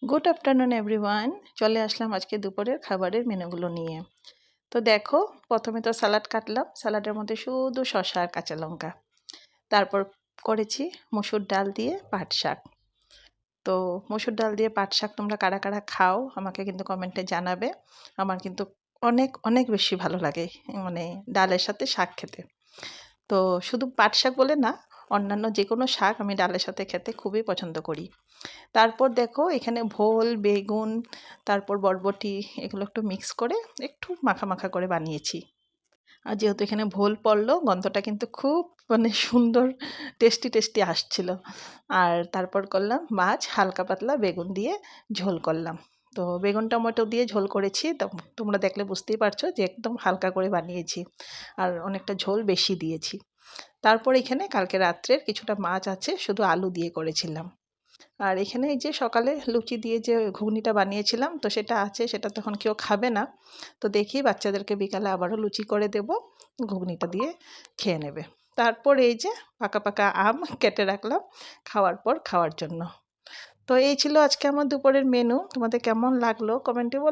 Good afternoon everyone. চলে আসলাম আজকে দুপুরের খাবারের মেনুগুলো নিয়ে। তো দেখো, প্রথমে তো স্যালাড কাটলাম। স্যালাডের মধ্যে শুধু শসা আর কাঁচা লঙ্কা। তারপর করেছি মসুর ডাল দিয়ে পাট শাক। তো মসুর ডাল দিয়ে পাট শাক তোমরা কারা কারা খাও আমাকে কিন্তু কমেন্টে জানাবে। আমার কিন্তু অনেক অনেক বেশি ভালো লাগে মানে ডালের সাথে শাক খেতে। তো শুধু পাট শাক বলে না, অন্যান্য যে কোনো শাক আমি ডালের সাথে খেতে খুবই পছন্দ করি। তারপর দেখো এখানে ভোল, বেগুন, তারপর বরবটি এগুলো একটু মিক্স করে একটু মাখা মাখা করে বানিয়েছি। আর যেহেতু এখানে ভোল পড়লো, গন্ধটা কিন্তু খুব মানে সুন্দর টেস্টি টেস্টি আসছিল। আর তারপর করলাম মাছ হালকা পাতলা বেগুন দিয়ে ঝোল করলাম। তো বেগুন টমেটো দিয়ে ঝোল করেছি, তো তোমরা দেখলে বুঝতেই পারছো যে একদম হালকা করে বানিয়েছি আর অনেকটা ঝোল বেশি দিয়েছি। তারপর এখানে কালকে রাত্রের কিছুটা মাছ আছে, শুধু আলু দিয়ে করেছিলাম। আর এখানে এই যে সকালে লুচি দিয়ে যে ঘুগনিটা বানিয়েছিলাম, তো সেটা আছে, সেটা তখন কেউ খাবে না। তো দেখি বাচ্চাদেরকে বিকালে আবারও লুচি করে দেব, ঘুগনিটা দিয়ে খেয়ে নেবে। তারপর এই যে পাকা পাকা আম কেটে রাখলাম খাওয়ার পর খাওয়ার জন্য। তো এই ছিল আজকে আমার দুপুরের মেনু। তোমাদের কেমন লাগলো কমেন্টে বলো।